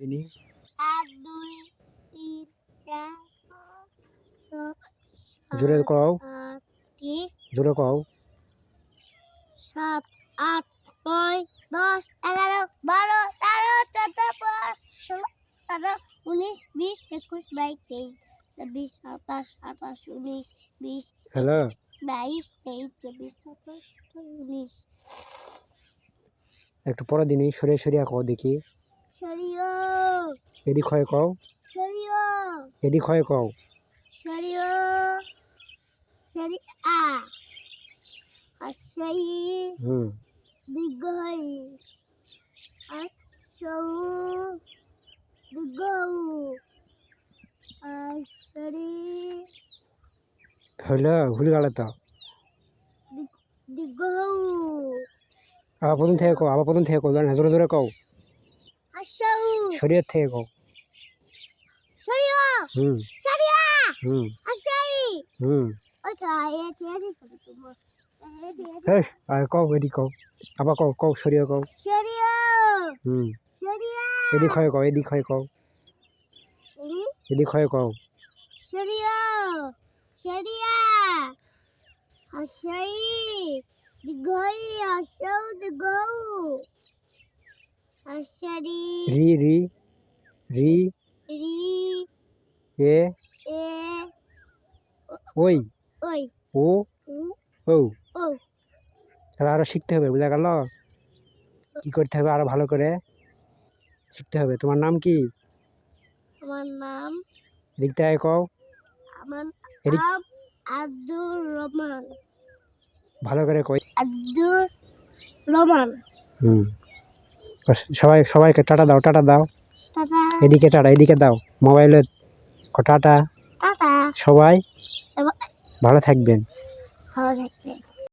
দিনি 1 2 3 4 5 জোরে কও 6 জোরে কও 7 8 9 10 11 12 13 14 15 16 17 18 19 20 21 22 23 24 27 28 29 20 হ্যালো 22 23 24 27 19 একটু পরে দিনি সরিয়া কও দেখি সরিও এদিক হয় কও সরিও এদিক হয় কও সরিও সরি আ আসই দিগই আসৌ দিগৌ আসরি হলো ভুলে গেল তো দিগৌ আবার প্রথম থেকে কও না জোরে কও আসৌ শরীর থেকে কও সরিও হুম সরিয়া হুম আসই হুম ওটা এটি তোমার হ্যাঁ আর কও এদিক কও আবার কও সরিয়া কও সরিও হুম সরিয়া এদিক হয় কও এদিক হয় কও সরিয়া সরিয়া আসই দিগই আসৌ দিগৌ আসরি রি রি রি রি এ এ ওই ওই ও উ ও ও তাহলে আরো শিখতে হবে বুঝা গেল কি করতে হবে আরো ভালো করে শিখতে হবে তোমার নাম কি আমার নাম এদিক থেকে কও আমার এদিক নাম আব্দুর রহমান ভালো করে কই আব্দুর রহমান হুম সবাইকে টাটা দাও টাটা এদিকে দাও মোবাইলে টাটা টাটা সবাই সবাই ভালো থাকবেন ভালো থাকবে